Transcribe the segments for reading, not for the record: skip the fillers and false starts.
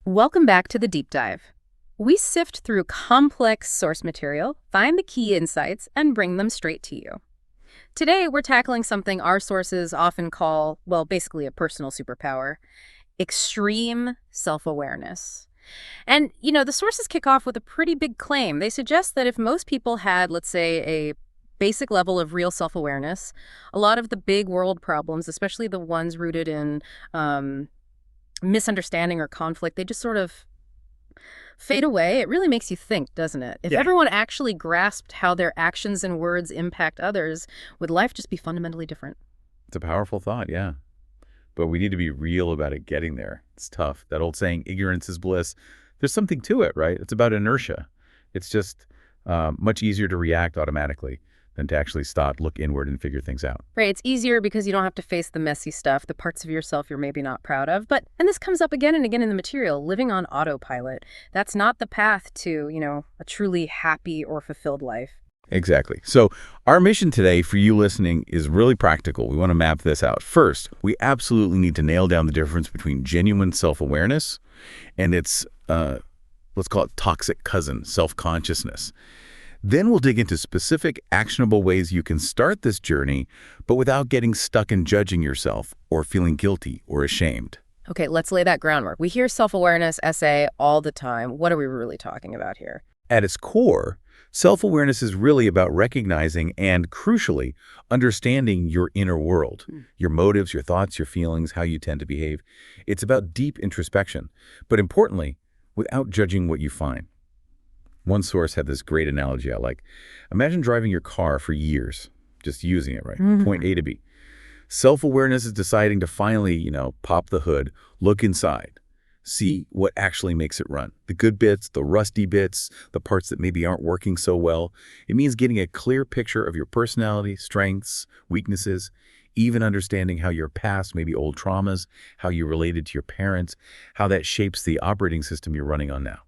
Welcome back to the deep dive. We sift through complex source material, find the key insights, and bring them straight to you. Today, we're tackling something our sources often call, well, basically a personal superpower: extreme self-awareness. And, the sources kick off with a pretty big claim. They suggest that if most people had, let's say, a basic level of real self-awareness, a lot of the big world problems, especially the ones rooted in misunderstanding or conflict, they just sort of fade away. It really makes you think, doesn't it? If everyone actually grasped how their actions and words impact others, would life just be fundamentally different? It's a powerful thought, yeah. But we need to be real about it getting there. It's tough. That old saying, ignorance is bliss. There's something to it, right? It's about inertia. It's just much easier to react automatically than to actually stop, look inward, and figure things out. Right. It's easier because you don't have to face the messy stuff, the parts of yourself you're maybe not proud of. And this comes up again and again in the material, living on autopilot. That's not the path to, a truly happy or fulfilled life. Exactly. So our mission today for you listening is really practical. We want to map this out. First, we absolutely need to nail down the difference between genuine self-awareness and its, let's call it toxic cousin, self-consciousness. Then we'll dig into specific, actionable ways you can start this journey, but without getting stuck in judging yourself or feeling guilty or ashamed. Okay, let's lay that groundwork. We hear self-awareness essay all the time. What are we really talking about here? At its core, self-awareness is really about recognizing and, crucially, understanding your inner world, your motives, your thoughts, your feelings, how you tend to behave. It's about deep introspection, but importantly, without judging what you find. One source had this great analogy I like. Imagine driving your car for years, just using it, right? Point A to B. Self-awareness is deciding to finally, pop the hood, look inside, see what actually makes it run. The good bits, the rusty bits, the parts that maybe aren't working so well. It means getting a clear picture of your personality, strengths, weaknesses, even understanding how your past, maybe old traumas, how you related to your parents, how that shapes the operating system you're running on now.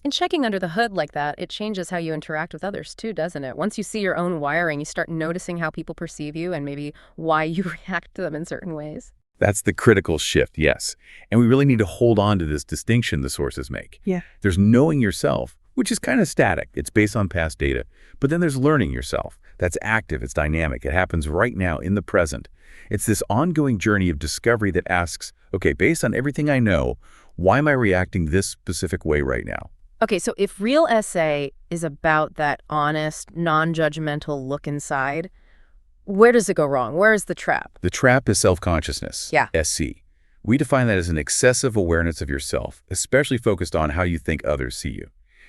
And checking under the hood like that, it changes how you interact with others too, doesn't it? Once you see your own wiring, you start noticing how people perceive you and maybe why you react to them in certain ways. That's the critical shift, yes. And we really need to hold on to this distinction the sources make. Yeah. There's knowing yourself, which is kind of static. It's based on past data. But then there's learning yourself. That's active. It's dynamic. It happens right now in the present. It's this ongoing journey of discovery that asks, okay, based on everything I know, why am I reacting this specific way right now? Okay, so if real essay is about that honest, non-judgmental look inside, where does it go wrong? Where is the trap? The trap is self-consciousness, Yeah. SC. We define that as an excessive awareness of yourself, especially focused on how you think others see you.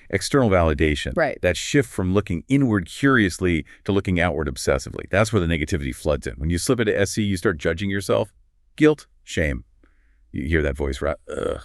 External validation, Right. that shift from looking inward curiously to looking outward obsessively. That's where the negativity floods in. When you slip into SC, you start judging yourself. Guilt, shame. You hear that voice, right? Ugh.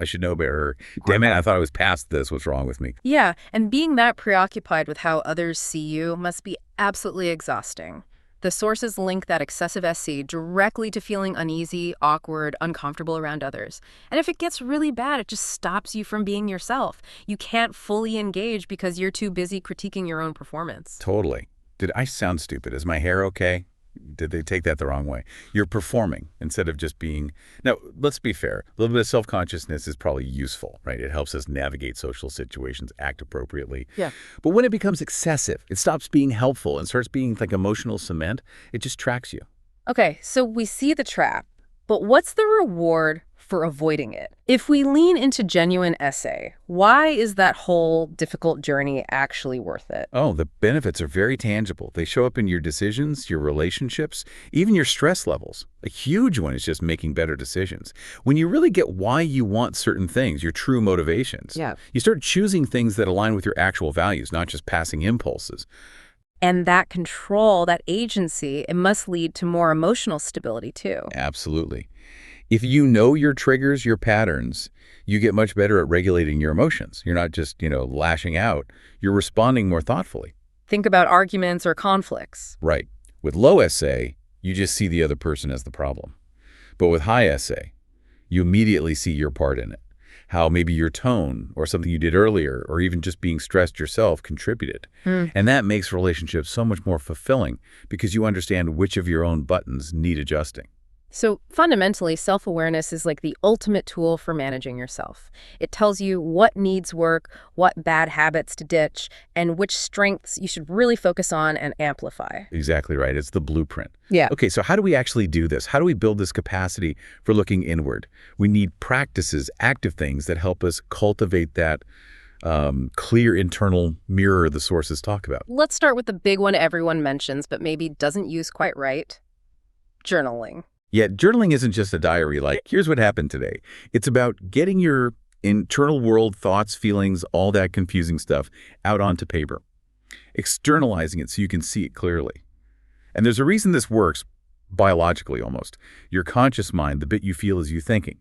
I should know better. Damn it, I thought I was past this. What's wrong with me? Yeah, and being that preoccupied with how others see you must be absolutely exhausting. The sources link that excessive SC directly to feeling uneasy, awkward, uncomfortable around others. And if it gets really bad, it just stops you from being yourself. You can't fully engage because you're too busy critiquing your own performance. Totally. Did I sound stupid? Is my hair okay? Did they take that the wrong way? You're performing instead of just being... Now, let's be fair. A little bit of self-consciousness is probably useful, right? It helps us navigate social situations, act appropriately. Yeah. But when it becomes excessive, it stops being helpful and starts being like emotional cement. It just tracks you. Okay, so we see the trap, but what's the reward for avoiding it? If we lean into genuine essay, why is that whole difficult journey actually worth it? Oh, the benefits are very tangible. They show up in your decisions, your relationships, even your stress levels. A huge one is just making better decisions. When you really get why you want certain things, your true motivations, you start choosing things that align with your actual values, not just passing impulses. And that control, that agency, it must lead to more emotional stability too. Absolutely. If you know your triggers, your patterns, you get much better at regulating your emotions. You're not just, lashing out. You're responding more thoughtfully. Think about arguments or conflicts. Right. With low SA, you just see the other person as the problem. But with high SA, you immediately see your part in it. How maybe your tone or something you did earlier or even just being stressed yourself contributed. And that makes relationships so much more fulfilling because you understand which of your own buttons need adjusting. So fundamentally, self-awareness is like the ultimate tool for managing yourself. It tells you what needs work, what bad habits to ditch, and which strengths you should really focus on and amplify. Exactly right. It's the blueprint. Yeah. Okay, so how do we actually do this? How do we build this capacity for looking inward? We need practices, active things that help us cultivate that clear internal mirror the sources talk about. Let's start with the big one everyone mentions, but maybe doesn't use quite right. Journaling. Yet journaling isn't just a diary like, here's what happened today. It's about getting your internal world, thoughts, feelings, all that confusing stuff out onto paper, externalizing it so you can see it clearly. And there's a reason this works, biologically almost. Your conscious mind, the bit you feel is you thinking.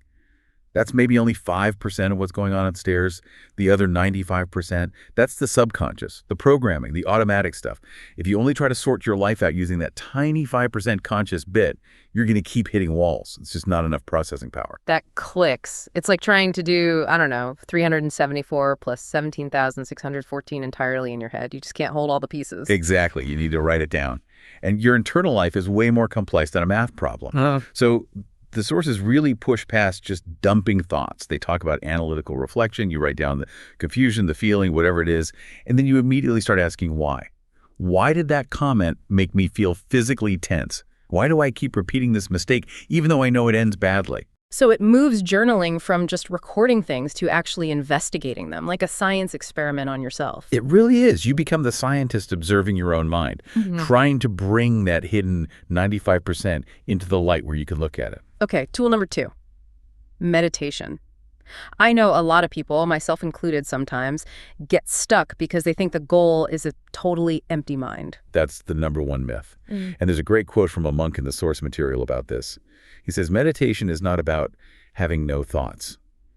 That's maybe only 5% of what's going on upstairs. The other 95%, that's the subconscious, the programming, the automatic stuff. If you only try to sort your life out using that tiny 5% conscious bit, you're going to keep hitting walls. It's just not enough processing power. That clicks. It's like trying to do, I don't know, 374 plus 17,614 entirely in your head. You just can't hold all the pieces. Exactly. You need to write it down. And your internal life is way more complex than a math problem. So the sources really push past just dumping thoughts. They talk about analytical reflection. You write down the confusion, the feeling, whatever it is, and then you immediately start asking why. Why did that comment make me feel physically tense? Why do I keep repeating this mistake even though I know it ends badly? So it moves journaling from just recording things to actually investigating them, like a science experiment on yourself. It really is. You become the scientist observing your own mind, trying to bring that hidden 95% into the light where you can look at it. Okay, tool number 2, meditation. I know a lot of people, myself included sometimes, get stuck because they think the goal is a totally empty mind. That's the #1 myth. And there's a great quote from a monk in the source material about this. He says, meditation is not about having no thoughts.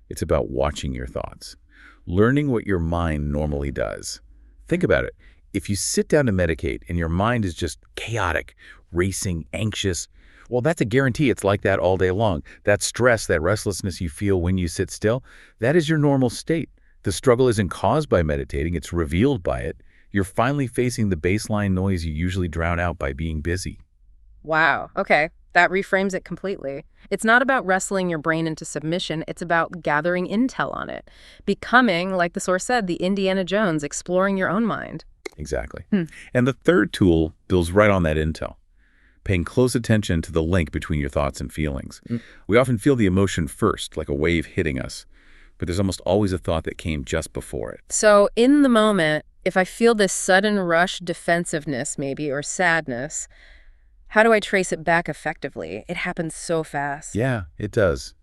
It's about watching your thoughts, learning what your mind normally does. Think about it. If you sit down to meditate and your mind is just chaotic, racing, anxious, well, that's a guarantee it's like that all day long. That stress, that restlessness you feel when you sit still, that is your normal state. The struggle isn't caused by meditating, it's revealed by it. You're finally facing the baseline noise you usually drown out by being busy. Wow, okay. That reframes it completely. It's not about wrestling your brain into submission, it's about gathering intel on it. Becoming, like the source said, the Indiana Jones, exploring your own mind. Exactly. And the third tool builds right on that intel. Paying close attention to the link between your thoughts and feelings. We often feel the emotion first, like a wave hitting us, but there's almost always a thought that came just before it. So in the moment, if I feel this sudden rush defensiveness maybe, or sadness, how do I trace it back effectively? It happens so fast. Yeah, it does.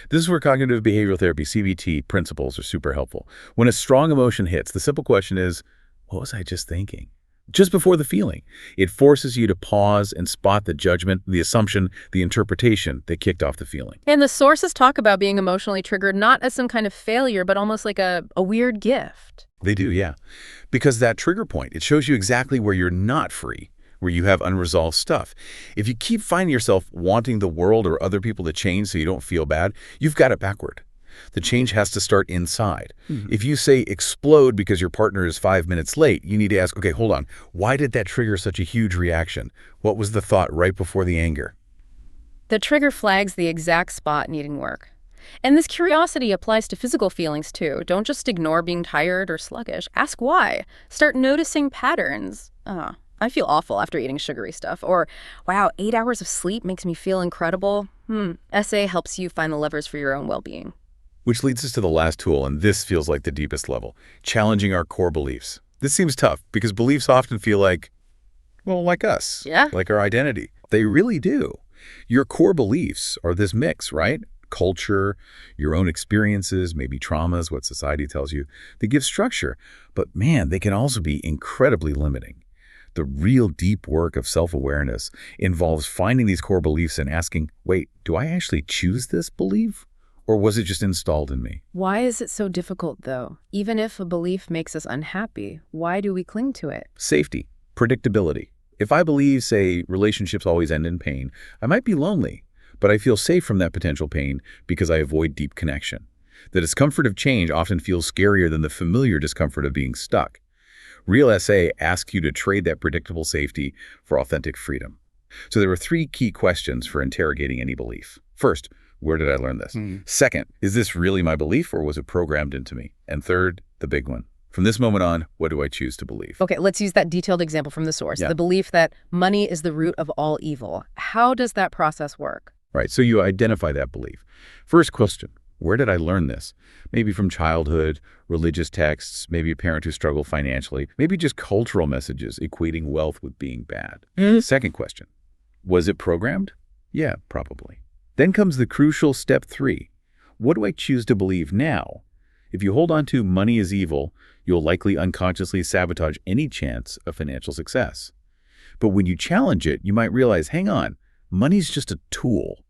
This is where cognitive behavioral therapy, CBT, principles are super helpful. When a strong emotion hits, the simple question is, what was I just thinking? Just before the feeling. It forces you to pause and spot the judgment, the assumption, the interpretation that kicked off the feeling. And the sources talk about being emotionally triggered not as some kind of failure, but almost like a weird gift. They do, yeah. Because that trigger point, it shows you exactly where you're not free, where you have unresolved stuff. If you keep finding yourself wanting the world or other people to change so you don't feel bad, you've got it backward. The change has to start inside. If you say explode because your partner is 5 minutes late, you need to ask, okay, hold on. Why did that trigger such a huge reaction? What was the thought right before the anger? The trigger flags the exact spot needing work. And this curiosity applies to physical feelings too. Don't just ignore being tired or sluggish. Ask why. Start noticing patterns. I feel awful after eating sugary stuff. Or, wow, 8 hours of sleep makes me feel incredible. SA helps you find the levers for your own well-being. Which leads us to the last tool, and this feels like the deepest level, challenging our core beliefs. This seems tough because beliefs often feel like, well, like us, like our identity. They really do. Your core beliefs are this mix, right? Culture, your own experiences, maybe traumas, what society tells you. They give structure, but man, they can also be incredibly limiting. The real deep work of self-awareness involves finding these core beliefs and asking, wait, do I actually choose this belief? Or was it just installed in me? Why is it so difficult, though? Even if a belief makes us unhappy, why do we cling to it? Safety, predictability. If I believe, say, relationships always end in pain, I might be lonely, but I feel safe from that potential pain because I avoid deep connection. The discomfort of change often feels scarier than the familiar discomfort of being stuck. Real SA asks you to trade that predictable safety for authentic freedom. So there were three key questions for interrogating any belief. First, where did I learn this? Second, is this really my belief or was it programmed into me? And third, the big one. From this moment on, what do I choose to believe? Okay, let's use that detailed example from the source, Yeah. the belief that money is the root of all evil. How does that process work? Right, so you identify that belief. First question, where did I learn this? Maybe from childhood, religious texts, maybe a parent who struggled financially, maybe just cultural messages equating wealth with being bad. Second question, was it programmed? Yeah, probably. Then comes the crucial step 3. What do I choose to believe now? If you hold on to money is evil, you'll likely unconsciously sabotage any chance of financial success. But when you challenge it, you might realize, hang on, money's just a tool.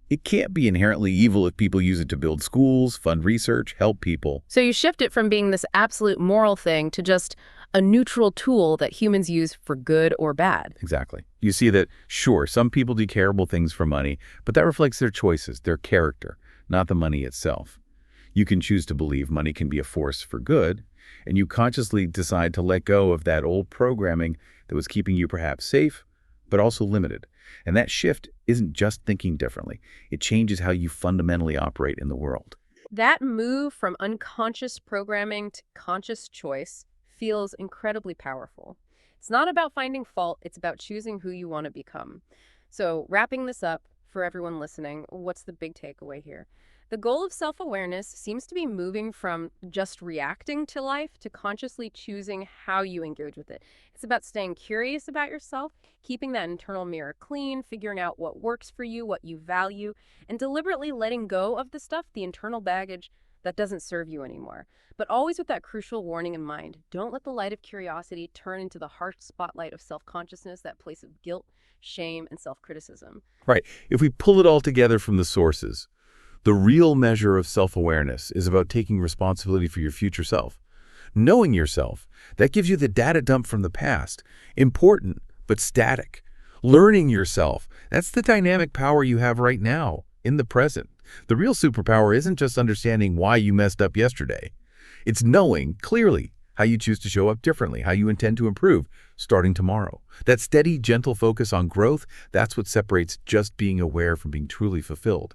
It can't be inherently evil if people use it to build schools, fund research, help people. So you shift it from being this absolute moral thing to just a neutral tool that humans use for good or bad. Exactly. You see that, sure, some people do terrible things for money, but that reflects their choices, their character, not the money itself. You can choose to believe money can be a force for good, and you consciously decide to let go of that old programming that was keeping you perhaps safe, but also limited. And that shift isn't just thinking differently. It changes how you fundamentally operate in the world. That move from unconscious programming to conscious choice feels incredibly powerful. It's not about finding fault, it's about choosing who you want to become. So wrapping this up, for everyone listening, what's the big takeaway here? The goal of self-awareness seems to be moving from just reacting to life to consciously choosing how you engage with it. It's about staying curious about yourself, keeping that internal mirror clean, figuring out what works for you, what you value, and deliberately letting go of the stuff, the internal baggage, that doesn't serve you anymore. But always with that crucial warning in mind. Don't let the light of curiosity turn into the harsh spotlight of self-consciousness, that place of guilt, shame, and self-criticism. Right. If we pull it all together from the sources, the real measure of self-awareness is about taking responsibility for your future self. Knowing yourself, that gives you the data dump from the past. Important, but static. Learning yourself, that's the dynamic power you have right now, in the present. The real superpower isn't just understanding why you messed up yesterday. It's knowing, clearly, how you choose to show up differently, how you intend to improve, starting tomorrow. That steady, gentle focus on growth, that's what separates just being aware from being truly fulfilled.